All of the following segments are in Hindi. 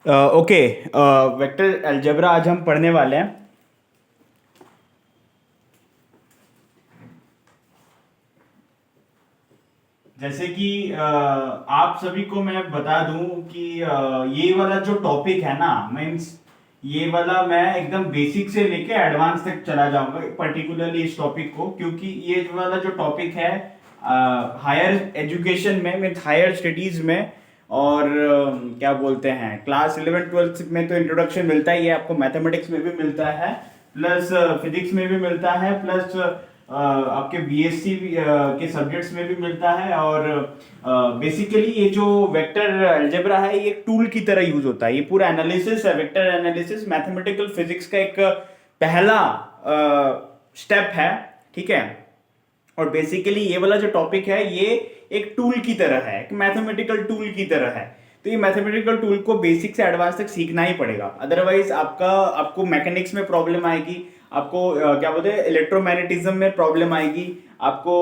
ओके। वेक्टर अलजेब्रा आज हम पढ़ने वाले हैं। जैसे कि आप सभी को मैं बता दूं कि ये वाला जो टॉपिक है ना, मीन्स ये वाला मैं एकदम बेसिक से लेके एडवांस तक चला जाऊंगा, पर्टिकुलरली इस टॉपिक को, क्योंकि ये वाला जो टॉपिक है हायर एजुकेशन में, मीन्स हायर स्टडीज में, और क्या बोलते हैं, क्लास 11 12 में तो इंट्रोडक्शन मिलता ही है आपको, मैथमेटिक्स में भी मिलता है, प्लस फिजिक्स में भी मिलता है, प्लस आपके बीएससी के सब्जेक्ट्स में भी मिलता है। और बेसिकली ये जो वेक्टर अलजेब्रा है ये एक टूल की तरह यूज होता है। ये पूरा एनालिसिस है, वेक्टर एनालिसिस मैथमेटिकल फिजिक्स का एक पहला स्टेप है, ठीक है। और बेसिकली ये वाला जो टॉपिक है ये एक टूल की तरह है, एक मैथमेटिकल टूल की तरह है। तो ये मैथमेटिकल टूल को बेसिक से एडवांस तक सीखना ही पड़ेगा, अदरवाइज आपको मैकेनिक्स में प्रॉब्लम आएगी, आपको क्या बोलते हैं, इलेक्ट्रोमैग्नेटिज्म में प्रॉब्लम आएगी, आपको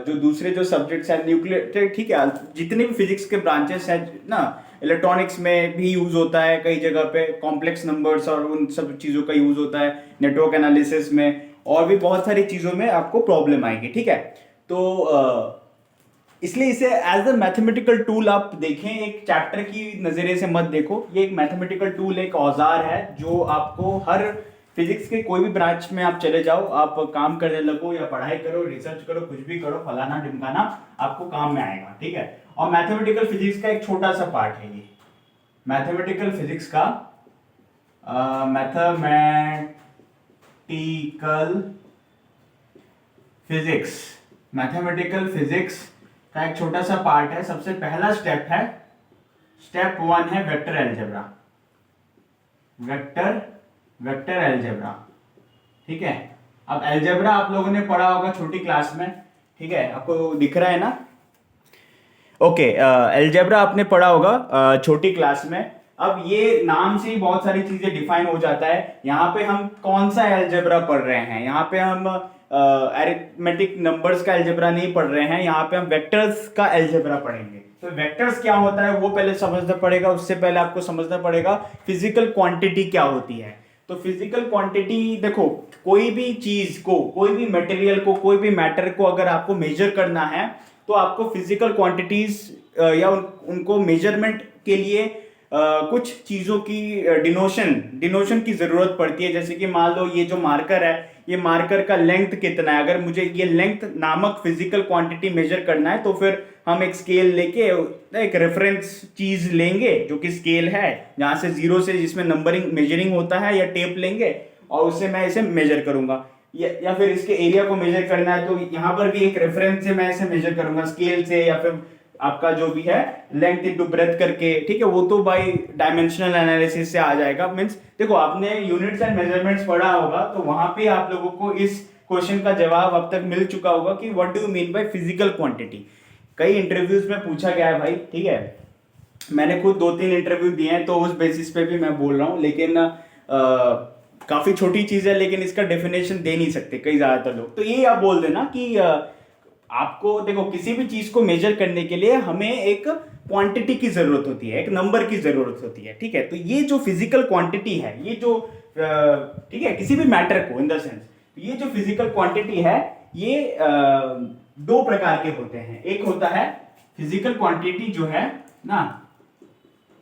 जो दूसरे जो सब्जेक्ट्स हैं, न्यूक्लियर, ठीक है, जितने भी फिजिक्स के ब्रांचेस हैं ना, इलेक्ट्रॉनिक्स में भी यूज होता है कई जगह पे, कॉम्प्लेक्स नंबर्स और उन सब चीज़ों का यूज होता है, नेटवर्क एनालिसिस में, और भी बहुत सारी चीज़ों में आपको प्रॉब्लम आएगी, ठीक है। तो इसलिए इसे एज अ मैथमेटिकल टूल आप देखें, एक चैप्टर की नज़रिए से मत देखो। ये एक मैथमेटिकल टूल, एक औजार है जो आपको हर फिजिक्स के कोई भी ब्रांच में आप चले जाओ, आप काम करने लगो या पढ़ाई करो, रिसर्च करो, कुछ भी करो, फलाना ढिमकाना, आपको काम में आएगा, ठीक है। और मैथमेटिकल फिजिक्स का एक छोटा सा पार्ट है ये, मैथमेटिकल फिजिक्स का मैथमेटिकल फिजिक्स, मैथमेटिकल फिजिक्स का एक छोटा सा पार्ट है। सबसे पहला स्टेप है, स्टेप 1 है vector algebra, vector vector algebra, ठीक है। अब अलजेब्रा आप लोगों ने पढ़ा होगा छोटी क्लास में, ठीक है, आपको दिख रहा है ना? ओके, अलजेब्रा आपने पढ़ा होगा छोटी क्लास में। अब ये नाम से ही बहुत सारी चीजें डिफाइन हो जाता है। यहाँ पे हम कौन सा अलजेब्रा पढ़ रहे हैं? यहाँ पे हम अरिथमेटिक नंबर्स का अलजेब्रा नहीं पढ़ रहे हैं, यहाँ पे हम वेक्टर्स का अलजेब्रा पढ़ेंगे। तो वेक्टर्स क्या होता है वो पहले समझना पड़ेगा। उससे पहले आपको समझना पड़ेगा फिजिकल क्वांटिटी क्या होती है। तो फिजिकल क्वांटिटी, देखो, कोई भी चीज को, कोई भी मटेरियल को, कोई भी मैटर को अगर आपको मेजर करना है तो आपको फिजिकल क्वांटिटीज या उनको मेजरमेंट के लिए कुछ चीजों की डिनोशन की जरूरत पड़ती है। जैसे कि मान लो ये जो मार्कर है, ये मार्कर का लेंथ कितना है, अगर मुझे ये लेंथ नामक फिजिकल क्वांटिटी मेजर करना है तो फिर हम एक स्केल लेके एक रेफरेंस चीज लेंगे जो कि स्केल है, जहां से जीरो से, जिसमें नंबरिंग मेजरिंग होता है, या टेप लेंगे और उससे मैं इसे मेजर करूंगा। या फिर इसके एरिया को मेजर करना है तो यहाँ पर भी एक रेफरेंस से मैं इसे मेजर करूंगा स्केल से, या फिर आपका जो भी है लेंथ इनटू ब्रेथ करके, ठीक है। वो तो बाय डायमेंशनल एनालिसिस से आ जाएगा। मींस देखो, आपने यूनिट्स एंड मेजरमेंट्स पढ़ा होगा तो वहां पे आप लोगों को इस क्वेश्चन का जवाब अब तक मिल चुका होगा कि what do you mean by physical quantity. कई इंटरव्यूज में पूछा गया है भाई, ठीक है। मैंने खुद 2 3 इंटरव्यू दिए हैं तो उस बेसिस पे भी मैं बोल रहा हूँ, लेकिन काफी छोटी चीज है, लेकिन इसका डेफिनेशन दे नहीं सकते कई ज्यादातर लोग। तो ये आप बोल देना कि आपको देखो, किसी भी चीज को मेजर करने के लिए हमें एक क्वांटिटी की जरूरत होती है, एक नंबर की जरूरत होती है, ठीक है। तो ये जो फिजिकल क्वांटिटी है, ये जो ठीक है, किसी भी मैटर को, इन द सेंस, ये जो फिजिकल क्वांटिटी है ये 2 प्रकार के होते हैं। एक होता है फिजिकल क्वांटिटी जो है ना,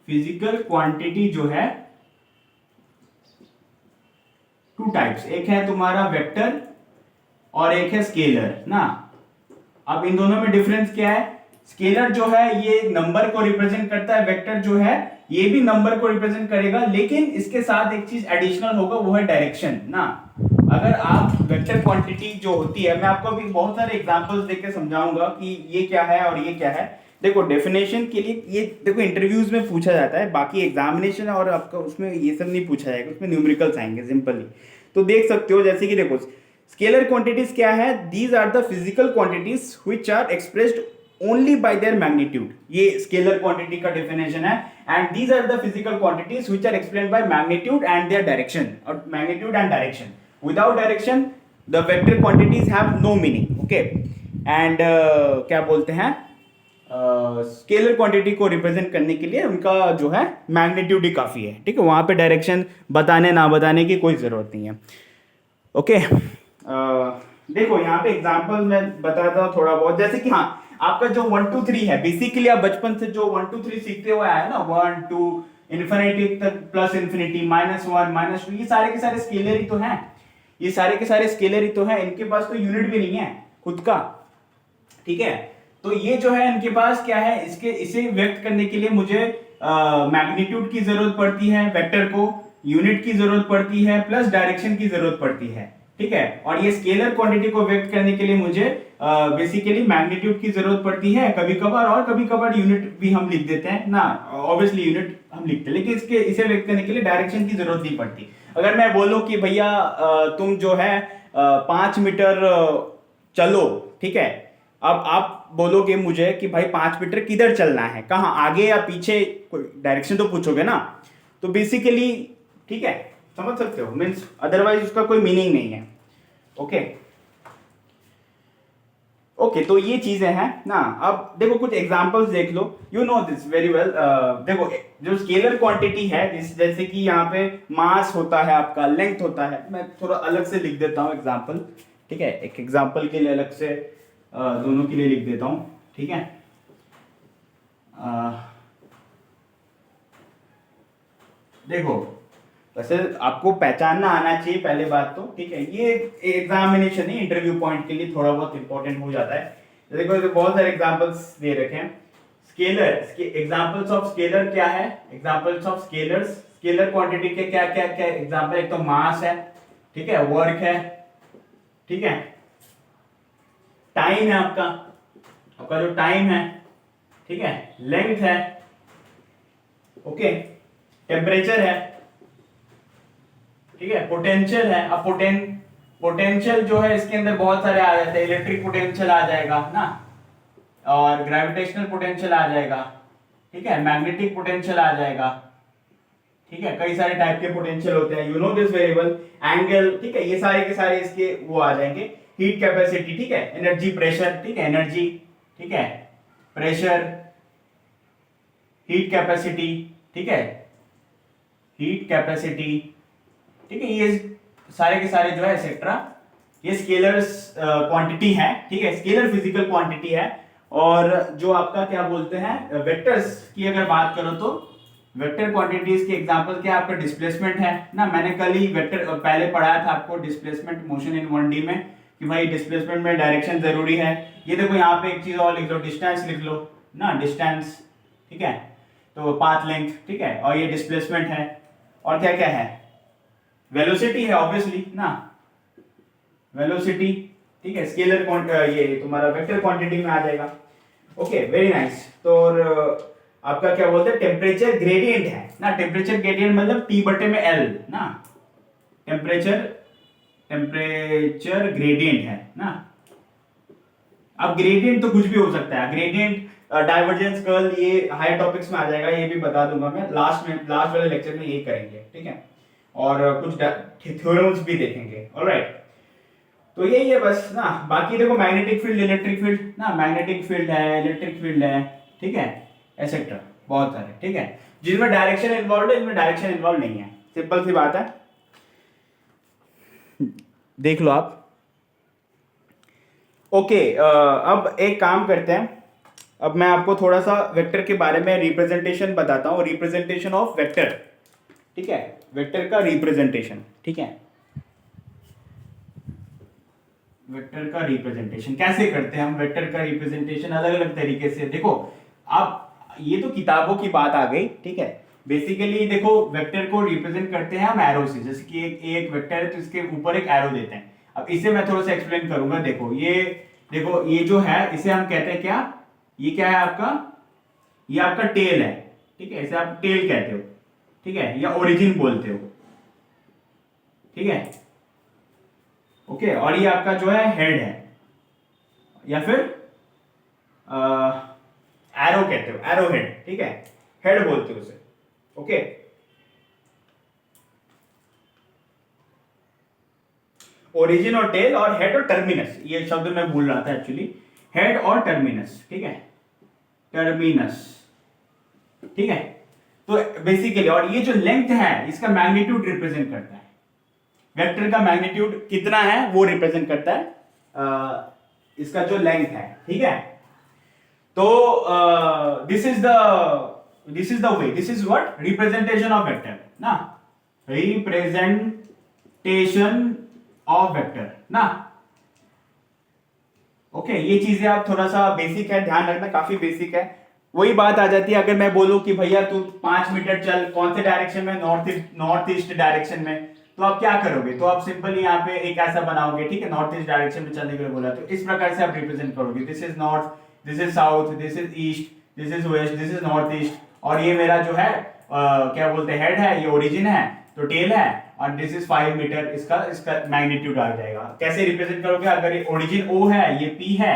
फिजिकल क्वांटिटी जो है 2 टाइप्स, एक है तुम्हारा वेक्टर और एक है स्केलर ना। अब इन दोनों में डिफरेंस क्या है? स्केलर जो है ये नंबर को रिप्रेजेंट करता है, वेक्टर जो है ये भी नंबर को रिप्रेजेंट करेगा, लेकिन इसके साथ एक चीज एडिशनल होगा, वो है डायरेक्शन ना। अगर आप वेक्टर क्वांटिटी जो होती है, मैं आपको अभी बहुत सारे एग्जांपल्स देके समझाऊंगा कि ये क्या है और ये क्या है। देखो, डेफिनेशन के लिए ये देखो इंटरव्यूज में पूछा जाता है, बाकी एग्जामिनेशन और आपका उसमें ये सब नहीं पूछा जाएगा, उसमें न्यूमेरिकल्स आएंगे सिंपली। तो देख सकते हो, जैसे कि देखो, स्केलर क्वांटिटीज क्या है? These are the physical quantities which are expressed only by their magnitude. ये स्केलर क्वांटिटी का डेफिनेशन है। And these are the physical quantities which are explained by magnitude and their direction, और magnitude and direction. Without direction the vector quantities have no meaning, okay. And क्या बोलते हैं, स्केलर क्वांटिटी को रिप्रेजेंट करने के लिए उनका जो है मैग्नीट्यूड ही काफ़ी है, ठीक है, वहाँ पे डायरेक्शन बताने ना बताने की कोई ज़रूरत नहीं है। ओके, देखो यहाँ पे एग्जांपल मैं बताता हूँ थोड़ा बहुत, जैसे कि हाँ आपका जो 1 2 3 है, बेसिकली आप बचपन से जो 1 2 3 सीखते हुए आए ना, 1 2 इन्फिनिटी तक, प्लस इन्फिनिटी, -1 -2, ये सारे के सारे स्केलर ही तो हैं, ये सारे के सारे स्केलर ही तो हैं, इनके पास तो यूनिट भी नहीं है खुद का, ठीक है। तो ये जो है इनके पास क्या है, इसके इसे व्यक्त करने के लिए मुझे मैग्नीट्यूड की जरूरत पड़ती है, वेक्टर को यूनिट की जरूरत पड़ती है, प्लस डायरेक्शन की जरूरत पड़ती है, ठीक है। और ये स्केलर क्वांटिटी को व्यक्त करने के लिए मुझे बेसिकली मैग्नीट्यूड की जरूरत पड़ती है कभी कभार, और कभी कभार यूनिट भी हम लिख देते हैं ना, ऑब्वियसली यूनिट हम लिखते हैं, लेकिन इसके इसे व्यक्त करने के लिए डायरेक्शन की जरूरत नहीं पड़ती। अगर मैं बोलूं कि भैया तुम जो है 5 मीटर चलो, ठीक है, अब आप बोलोगे मुझे कि भाई 5 मीटर किधर चलना है, कहाँ, आगे या पीछे, कोई डायरेक्शन तो पूछोगे ना, तो बेसिकली, ठीक है, समझ सकते हो, मीन्स अदरवाइज उसका कोई मीनिंग नहीं है। ओके ओके, तो ये चीजें हैं ना। अब देखो कुछ एग्जांपल्स देख लो, you know this very well. देखो जो स्केलर क्वांटिटी है, जैसे कि यहाँ पे मास होता है आपका, लेंथ होता है, मैं थोड़ा अलग से लिख देता हूँ एग्जांपल, ठीक है, एक एग्जांपल के लिए अलग से दोनों के लिए लिख देता हूँ, ठीक है। देखो वैसे आपको पहचानना आना चाहिए पहले बात तो, ठीक है, ये एग्जामिनेशन ही इंटरव्यू पॉइंट के लिए थोड़ा बहुत इंपॉर्टेंट हो जाता है। देखो तो बहुत सारे एग्जांपल्स दे रखे हैं। स्केलर, एग्जांपल्स ऑफ स्केलर क्या है, examples of scalars, scalar quantity के क्या क्या क्या एग्जांपल, एक तो मास है, ठीक है, वर्क है, ठीक है, टाइम है आपका, आपका जो टाइम है, ठीक है, लेंथ है, ओके, टेम्परेचर है, ठीक है, पोटेंशियल है। अब पोटेंशियल जो है इसके अंदर बहुत सारे आ जाते हैं, इलेक्ट्रिक पोटेंशियल आ जाएगा ना, और ग्रेविटेशनल पोटेंशियल आ जाएगा, ठीक है, मैग्नेटिक पोटेंशियल आ जाएगा, ठीक है, कई सारे टाइप के पोटेंशियल होते हैं, you know this variable, angle, ठीक है, ये सारे के सारे इसके वो आ जाएंगे। हीट कैपेसिटी, ठीक है, एनर्जी, प्रेशर, ठीक है, एनर्जी, ठीक है, प्रेशर, हीट कैपेसिटी, ठीक है, हीट कैपेसिटी, ठीक है, ये सारे के सारे जो है एक्सेट्रा, ये स्केलर्स क्वांटिटी है, ठीक है, स्केलर फिजिकल क्वांटिटी है। और जो आपका क्या बोलते हैं, वेक्टर्स की अगर बात करो तो वेक्टर क्वांटिटीज के एग्जांपल क्या, आपका डिस्प्लेसमेंट है ना, मैंने कल ही वेक्टर पहले पढ़ाया था आपको, डिस्प्लेसमेंट मोशन इन 1D में, कि भाई डिस्प्लेसमेंट में डायरेक्शन जरूरी है। ये देखो यहाँ पे एक चीज और लिख लो, डिस्टेंस लिख लो ना, डिस्टेंस, ठीक है, तो पाथ लेंथ, ठीक है, और ये डिस्प्लेसमेंट है, और क्या क्या है, वेलोसिटी है ऑब्वियसली ना, वेलोसिटी, ठीक है, स्केलर ये तुम्हारा वेक्टर क्वांटिटी में आ जाएगा। Okay, very nice. तो आपका क्या बोलते हैं, टेम्परेचर ग्रेडियंट है ना, टेम्परेचर ग्रेडियंट मतलब T बटे में L ना, टेम्परेचर ग्रेडियंट है ना। अब ग्रेडियंट तो कुछ भी हो सकता है, ग्रेडियंट, डाइवर्जेंस, कर्ल, ये हायर टॉपिक्स में आ जाएगा, ये भी बता दूंगा मैं लास्ट वाले लेक्चर में, ये करेंगे, ठीक है, और कुछ थ्योरम्स भी देखेंगे, ऑलराइट। तो यही है बस ना, बाकी देखो मैग्नेटिक फील्ड, इलेक्ट्रिक फील्ड ना, मैग्नेटिक फील्ड है, इलेक्ट्रिक फील्ड है, ठीक है, एसेट्रा, बहुत सारे, ठीक है, जिनमें डायरेक्शन इन्वॉल्व है, इनमें डायरेक्शन इन्वॉल्व नहीं है, सिंपल सी बात है, देख लो आप। ओके, अब एक काम करते हैं, अब मैं आपको थोड़ा सा वेक्टर के बारे में रिप्रेजेंटेशन बताता हूँ, रिप्रेजेंटेशन ऑफ वेक्टर, ठीक है, वेक्टर का रिप्रेजेंटेशन, ठीक है, वेक्टर का रिप्रेजेंटेशन कैसे करते हैं हम, वेक्टर का रिप्रेजेंटेशन अलग अलग तरीके से। देखो आप, ये तो किताबों की बात आ गई, ठीक है, बेसिकली देखो वेक्टर को रिप्रेजेंट करते हैं हम एरो से, जैसे कि एक वेक्टर है तो इसके ऊपर एक एरो देते हैं। अब इसे मैं थोड़ा सा एक्सप्लेन करूंगा, देखो ये जो है इसे हम कहते हैं क्या, ये क्या है आपका, ये आपका टेल है, ठीक है, इसे आप टेल कहते हो, ठीक है, या ओरिजिन बोलते हो, ठीक है, ओके, और ये आपका जो है हेड है, या फिर एरो कहते हो, एरो हेड, ठीक है, हेड बोलते हो उसे, ओके। ओरिजिन और टेल, और हेड और टर्मिनस, ये शब्द मैं भूल रहा था एक्चुअली, हेड और टर्मिनस, ठीक है, टर्मिनस, ठीक है। तो बेसिकली, और ये जो लेंथ है इसका मैग्नीट्यूड रिप्रेजेंट करता है, वेक्टर का मैग्नीट्यूड कितना है वो रिप्रेजेंट करता है इसका जो लेंथ है, ठीक है। तो this is the way, this is what representation of vector ना, रिप्रेजेंटेशन ऑफ वेक्टर ना। ओके, ये चीजें आप थोड़ा सा बेसिक है, ध्यान रखना, काफी बेसिक है। वही बात आ जाती है, अगर मैं बोलूं कि भैया तू 5 मीटर चल, कौन से डायरेक्शन में, नॉर्थ ईस्ट डायरेक्शन में, तो आप क्या करोगे, तो आप सिंपली यहाँ पे एक ऐसा बनाओगे, ठीक है, नॉर्थ ईस्ट डायरेक्शन में चलने के लिए बोला, तो इस प्रकार से आप रिप्रेजेंट करोगे, this is north, this is south, this is east, this is west, this is north east, और ये मेरा जो है क्या बोलते हैं, हेड है, ये ओरिजिन है, तो टेल है, और दिस इज 5 मीटर, इसका मैग्नीट्यूड आ जाएगा। कैसे रिप्रेजेंट करोगे, अगर ये ओरिजिन O है, ये P है,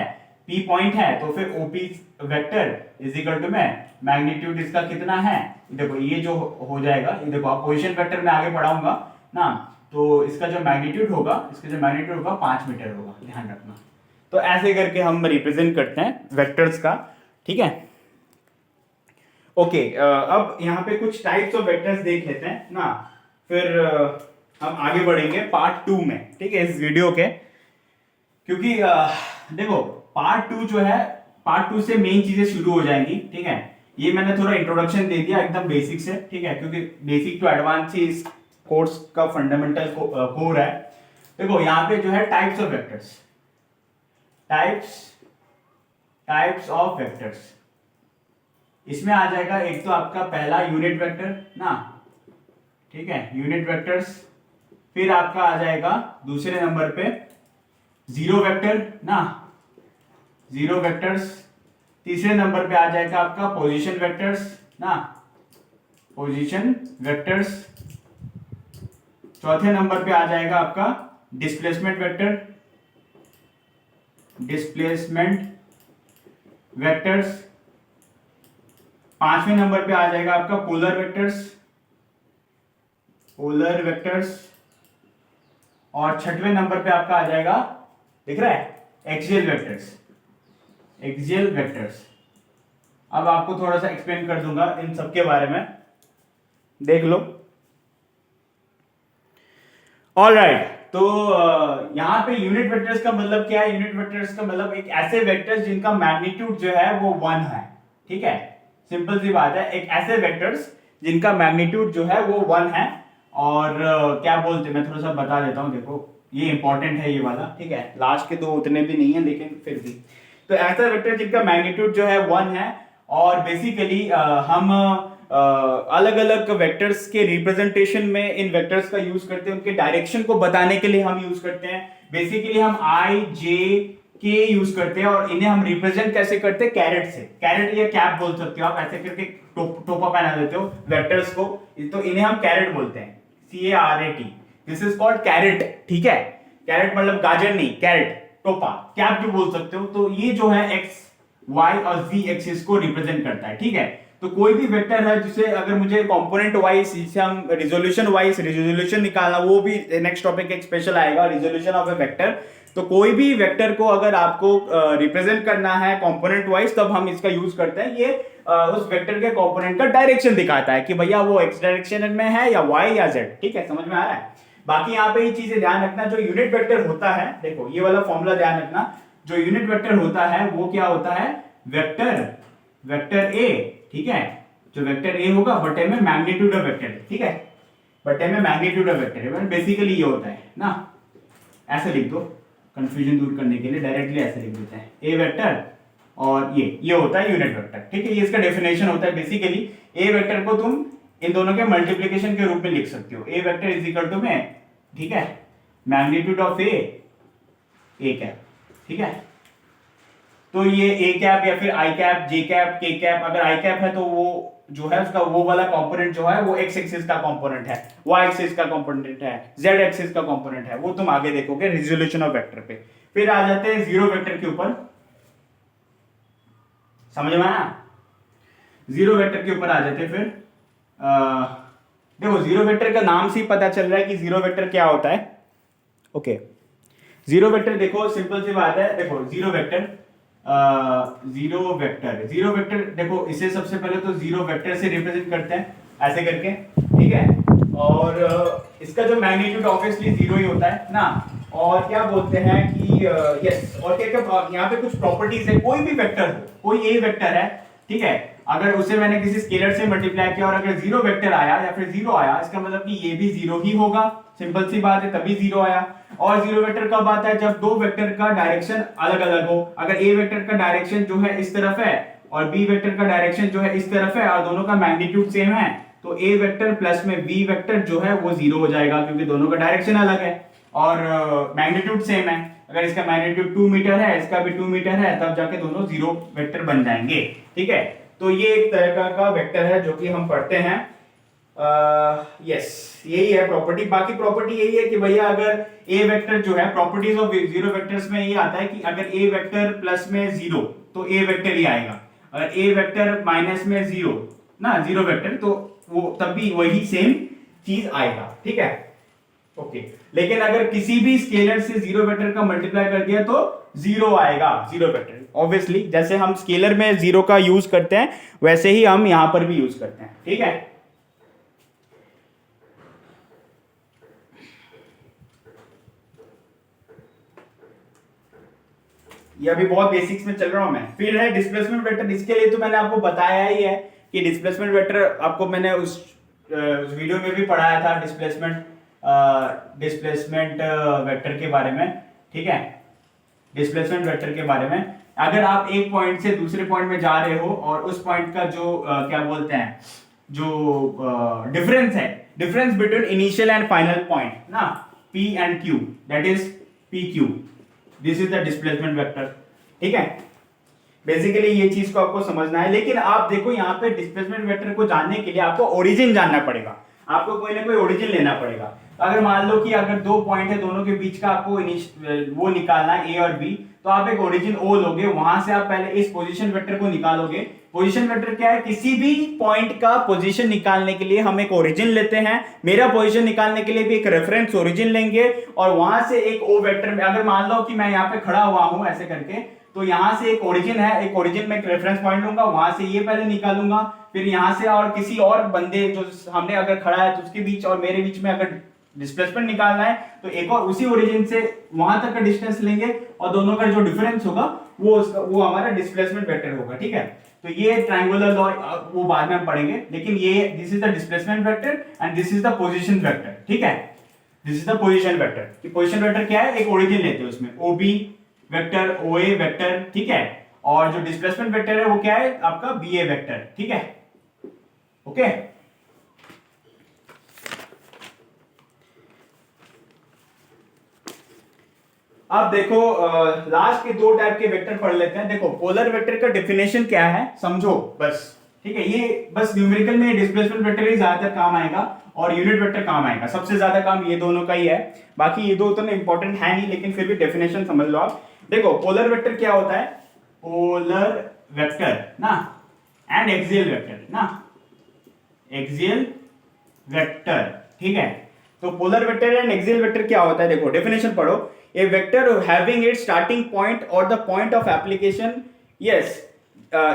P पॉइंट है, तो फिर OP vector is equal to में मैग्नीट्यूड इसका कितना है, देखो ये जो हो जाएगा, ये देखो आप पोजीशन वेक्टर में आगे पढ़ाऊंगा ना, तो इसका जो मैग्नीट्यूड होगा, 5 मीटर होगा, ध्यान रखना। तो ऐसे करके हम रिप्रेजेंट करते हैं वेक्टर्स का, ठीक है। ओके, अब यहाँ पे कुछ टाइप्स ऑफ वेक्टर्स देख लेते हैं ना, फिर हम आगे बढ़ेंगे पार्ट 2 में, ठीक है, इस वीडियो के, क्योंकि देखो पार्ट 2 जो है, पार्ट 2 से मेन चीजें शुरू हो जाएंगी, ठीक है। ये मैंने थोड़ा इंट्रोडक्शन दे दिया एकदम बेसिक से, ठीक है, क्योंकि बेसिक टू एडवांस ही इस कोर्स का फंडामेंटल कोर है। देखो यहाँ पे जो है types of vectors, types of vectors, इसमें आ जाएगा एक तो आपका पहला यूनिट वेक्टर ना, ठीक है, यूनिट वेक्टर्स, फिर आपका आ जाएगा दूसरे नंबर पे जीरो वेक्टर ना, जीरो वेक्टर्स, तीसरे नंबर पे आ जाएगा आपका पोजीशन वेक्टर्स ना, पोजीशन वेक्टर्स, चौथे नंबर पे आ जाएगा आपका डिस्प्लेसमेंट वेक्टर, डिस्प्लेसमेंट वेक्टर्स, पांचवें नंबर पे आ जाएगा आपका पोलर वेक्टर्स, पोलर वेक्टर्स, और छठवें नंबर पे आपका आ जाएगा, दिख रहा है, एक्सियल वेक्टर्स, एक्सियल वेक्टर्स। अब आपको थोड़ा सा एक्सप्लेन कर दूंगा इन सबके बारे में, देख लो। ऑलराइट, तो यहां पे यूनिट वेक्टर्स का मतलब क्या है, यूनिट वेक्टर्स का मतलब एक ऐसे वेक्टर्स जिनका मैग्नीट्यूड जो है वो 1 है, ठीक है, सिंपल सी बात है, एक ऐसे वेक्टर्स जिनका मैग्नीट्यूड जो है वो 1 है, और क्या बोलते हैं, मैं थोड़ा सा बता देता हूं, देखो ये इंपॉर्टेंट है ये वाला, ठीक है, लास्ट के दो उतने भी नहीं है लेकिन फिर भी, तो ऐसा वेक्टर जिनका मैग्नीट्यूड जो है 1 है, और बेसिकली हम अलग अलग वेक्टर्स के रिप्रेजेंटेशन में इन वेक्टर्स का यूज करते हैं, उनके डायरेक्शन को बताने के लिए हम यूज करते हैं, बेसिकली हम I, J, K यूज करते हैं, और इन्हें हम रिप्रेजेंट कैसे करते हैं, कैरेट से, कैरेट या कैप बोल सकते हो आप, ऐसे करके टोपा पहना देते हो वेक्टर्स को, तो इन्हें हम कैरेट बोलते हैं, CARAT, this is called carat, ठीक है, कैरेट मतलब गाजर नहीं, कैरेट, टोपा, कैप भी बोल सकते हो। तो ये जो है एक्स, वाई और z एक्सिस को रिप्रेजेंट करता है, ठीक है। तो कोई भी वेक्टर है जिसे अगर मुझे कंपोनेंट वाइज, जिसे हम रिजोल्यूशन वाइज रिजोल्यूशन निकालना, वो भी नेक्स्ट टॉपिक एक स्पेशल आएगा, रिजोल्यूशन ऑफ ए वेक्टर। तो कोई भी वेक्टर को अगर आपको रिप्रेजेंट करना है कंपोनेंट वाइज, तब हम इसका यूज करते हैं। ये उस वेक्टर के कंपोनेंट का डायरेक्शन दिखाता है कि भैया वो एक्स डायरेक्शन में है या वाई या जेड, ठीक है, समझ में आ रहा है। बाकी यहाँ पे ये चीजें ध्यान रखना, जो यूनिट वेक्टर होता है, देखो ये वाला फॉर्मूला ध्यान रखना, जो यूनिट वेक्टर होता है वो क्या होता है, वेक्टर ए, ठीक है, जो वेक्टर ए होगा बटे में मैग्नीट्यूड ऑफ वेक्टर, ठीक है, बटे में मैग्नीट्यूड ऑफ वेक्टर, बेसिकली ये होता है ना, ऐसे लिख दो कंफ्यूजन दूर करने के लिए, डायरेक्टली ऐसे लिख देते हैं, ए वेक्टर और ये होता है यूनिट वेक्टर, ठीक है, ये इसका डेफिनेशन होता है। बेसिकली ए वेक्टर को तुम इन दोनों के मल्टीप्लिकेशन के रूप में लिख सकते हो, ए वेक्टर इज इक्वल टू में, ठीक है, मैग्नीट्यूड ऑफ ए कैप, ठीक है। तो ये ए कैप या फिर आई कैप, जे कैप, के कैप, अगर आई कैप है तो वो जो है उसका वो वाला कंपोनेंट जो है वो एक्स एक्सिस का कंपोनेंट है, वाई एक्सिस का कंपोनेंट है, जेड एक्सिस का कंपोनेंट है, वो तुम आगे देखोगे रिजोल्यूशन ऑफ वेक्टर पे। फिर आ जाते हैं जीरो वेक्टर के ऊपर, समझ में आया, जीरो वेक्टर के ऊपर आ जाते हैं। फिर देखो जीरो वेक्टर का नाम से ही पता चल रहा है कि जीरो वेक्टर क्या होता है। ओके, जीरो वेक्टर देखो सिंपल सी बात है, देखो zero vector zero vector, zero vector देखो इसे सबसे पहले तो जीरो वेक्टर से रिप्रेजेंट करते हैं ऐसे करके, ठीक है। और इसका जो मैग्नीट्यूड ऑब्वियसली जीरो ही होता है ना। और क्या बोलते हैं कि यस, और क्या क्या यहाँ पे कुछ प्रॉपर्टीज है, कोई भी वेक्टर हो, कोई ए वेक्टर है, ठीक है, अगर उसे मैंने किसी स्केलर से मल्टीप्लाई किया और अगर जीरो वेक्टर आया या फिर जीरो आया, इसका मतलब कि ये भी जीरो ही होगा, सिंपल सी बात है, तभी जीरो आया। और जीरो वेक्टर कब आता है, जब दो वेक्टर का डायरेक्शन अलग अलग हो। अगर ए वेक्टर का डायरेक्शन जो है इस तरफ है और बी वेक्टर का डायरेक्शन जो है इस तरफ है और दोनों का मैग्नीट्यूड सेम है, तो ए वेक्टर प्लस में बी वेक्टर जो है वो जीरो हो जाएगा, क्योंकि दोनों का डायरेक्शन अलग है और मैग्नीट्यूड सेम है। अगर इसका मैग्नीट्यूड 2 मीटर है, इसका भी 2 मीटर है, तब जाके दोनों जीरो वेक्टर बन जाएंगे, ठीक है। तो ये एक तरह का वेक्टर है जो कि हम पढ़ते हैं। यस, यही है प्रॉपर्टी। बाकी प्रॉपर्टी यही है कि भैया अगर ए वेक्टर जो है, प्रॉपर्टीज ऑफ जीरो वेक्टर्स में ये आता है कि अगर ए वेक्टर प्लस में जीरो तो ए वेक्टर ही आएगा, अगर ए वेक्टर माइनस में जीरो ना, जीरो वेक्टर, तो वो तब भी वही सेम चीज आएगा, ठीक है, ओके। लेकिन अगर किसी भी स्केलर से जीरो वेक्टर का मल्टीप्लाई कर दिया तो जीरो आएगा, जीरो वेक्टर। ऑब्वियसली जैसे हम स्केलर में जीरो का यूज करते हैं वैसे ही हम यहां पर भी यूज करते हैं, ठीक है। ये अभी बहुत बेसिक्स में चल रहा हूं मैं। फिर है डिस्प्लेसमेंट वेक्टर। इसके लिए तो मैंने आपको बताया ही है कि डिस्प्लेसमेंट वेक्टर आपको मैंने उस वीडियो में भी पढ़ाया था, डिस्प्लेसमेंट वेक्टर के बारे में, ठीक है, डिस्प्लेसमेंट वेक्टर के बारे में। अगर आप एक पॉइंट से दूसरे पॉइंट में जा रहे हो और उस पॉइंट का जो क्या बोलते हैं, जो डिफरेंस है, difference between initial and final point ना, P and Q, that is PQ, this is the displacement vector, ठीक है। बेसिकली ये चीज को आपको समझना है। लेकिन आप देखो यहाँ पे डिस्प्लेसमेंट वेक्टर को जानने के लिए आपको ओरिजिन जानना पड़ेगा, आपको कोई ना कोई ओरिजिन लेना पड़ेगा। अगर मान लो कि अगर दो पॉइंट है, दोनों के बीच का आपको वो निकालना है ए और बी, तो आप एक ओरिजिन ओ लोगे, वहां से आप पहले इस पोजीशन वेक्टर को निकालोगे। पोजीशन वेक्टर क्या है, किसी भी पॉइंट का पोजीशन निकालने के लिए हम एक ओरिजिन लेते हैं। मेरा पोजीशन निकालने के लिए भी एक रेफरेंस ओरिजिन लेंगे और वहां से एक ओ वेक्टर में, अगर मान लो कि मैं यहाँ पे खड़ा हुआ हूं ऐसे करके, तो यहां से एक ओरिजिन है, एक ओरिजिन में एक रेफरेंस पॉइंट लूंगा, वहां से ये पहले निकालूंगा, फिर यहां से और किसी और बंदे जो हमने अगर खड़ा है तो उसके बीच और मेरे बीच में अगर डिस्प्लेसमेंट निकालना है तो एक और उसी ओरिजिन से वहां तक का डिस्टेंस लेंगे और दोनों का जो डिफरेंस होगा वो हमारा डिस्प्लेसमेंट वेक्टर होगा, ठीक है। तो ये ट्रायंगुलर लॉ वो बाद में हम पढ़ेंगे, लेकिन ये this is the displacement vector and this is the position vector, ठीक है। This is the position vector. कि पोजीशन वेक्टर क्या है, एक ओरिजिन लेते हैं उसमें OB वेक्टर, OA वेक्टर, ठीक है। और जो डिस्प्लेसमेंट वेक्टर है वो क्या है आपका BA वेक्टर, ठीक है, ओके। अब देखो लास्ट के दो टाइप के वेक्टर पढ़ लेते हैं। देखो पोलर वेक्टर का डेफिनेशन क्या है समझो बस, ठीक है। ये बस न्यूमेरिकल में डिस्प्लेसमेंट वेक्टर ही ज्यादातर काम आएगा और यूनिट वेक्टर काम आएगा, सबसे ज्यादा काम ये दोनों का ही है। बाकी ये दो उतने इंपॉर्टेंट है नहीं, लेकिन फिर भी डेफिनेशन समझ लो आप। देखो पोलर वेक्टर क्या होता है, पोलर वेक्टर ना एंड एक्सियल वेक्टर ना, एक्सियल वेक्टर, ठीक है। तो polar vector and axial vector क्या होता है, देखो डेफिनेशन पढ़ो। A vector having its starting point or the point of application, yes,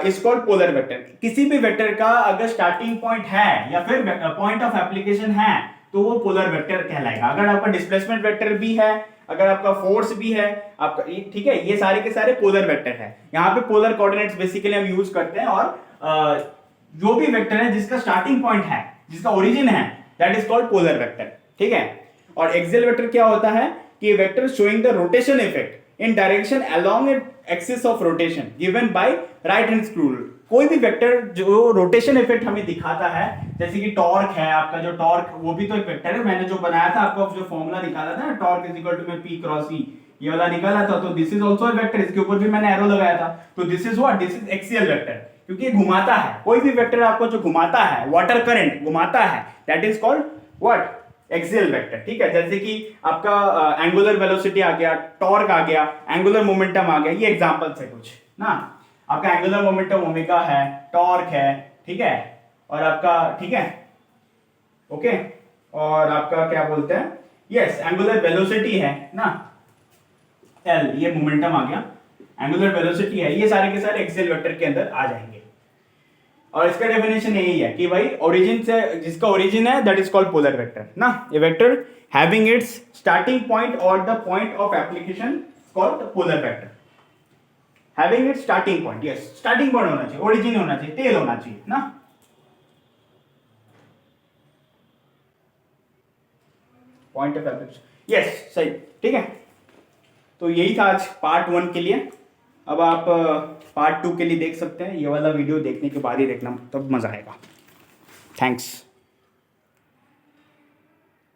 is called polar vector। किसी भी वेक्टर का अगर स्टार्टिंग पॉइंट है या फिर पॉइंट ऑफ एप्लीकेशन है तो वो पोलर वेक्टर कहलाएगा। अगर आपका डिस्प्लेसमेंट वेक्टर भी है, अगर आपका फोर्स भी है आपका, ठीक है, ये सारे के सारे पोलर वेक्टर है। यहाँ पे पोलर कोऑर्डिनेट्स बेसिकली हम यूज करते हैं। और जो भी वेक्टर है जिसका स्टार्टिंग पॉइंट है, जिसका ओरिजिन है, that is called polar vector, ठीक है। और एक्सियल वेक्टर क्या होता है कि vector showing the rotation effect in direction along axis of rotation given by right hand rule. कोई भी वेक्टर जो रोटेशन इफेक्ट हमें दिखाता है, जैसे कि टॉर्क है आपका, जो टॉर्क वो भी तो एक वेक्टर है। मैंने जो बनाया था आपको, जो फॉर्मूला निकाला था, टॉर्क इज इक्वल टू में P क्रॉस E, ये वाला निकाला था, तो this is also a vector. इसके ऊपर भी मैंने एरो लगाया था, तो this is what, this is axial vector, क्योंकि ये घुमाता है। कोई भी वेक्टर आपको जो घुमाता है, वाटर करंट घुमाता है, that is called what, axial vector, ठीक है। जैसे कि आपका एंगुलर वेलोसिटी आ गया, टॉर्क आ गया, एंगुलर मोमेंटम आ गया, ये एग्जांपल्स है कुछ ना। आपका एंगुलर मोमेंटम ओमेगा है, टॉर्क है, ठीक है, और आपका, ठीक है, ओके, और आपका क्या बोलते हैं, यस, एंगुलर वेलोसिटी है ना, L, ये मोमेंटम आ गया। एंगुलर वेलोसिटी है, ये सारे के सारे एक्सियल वेक्टर के अंदर आ जाएंगे। और इसका डेफिनेशन यही है कि भाई ओरिजिन से, जिसका ओरिजिन है that is called polar vector ना। A vector having its starting point और the point of application called polar vector. Having its starting point, yes starting point होना चाहिए, ओरिजिन होना चाहिए, टेल होना चाहिए ना। पॉइंट ऑफ एप्लीकेशन, यस सही, ठीक है। तो यही था आज पार्ट 1 के लिए। अब आप पार्ट 2 के लिए देख सकते हैं, ये वाला वीडियो देखने के बाद ही देखना, तब मजा आएगा। थैंक्स।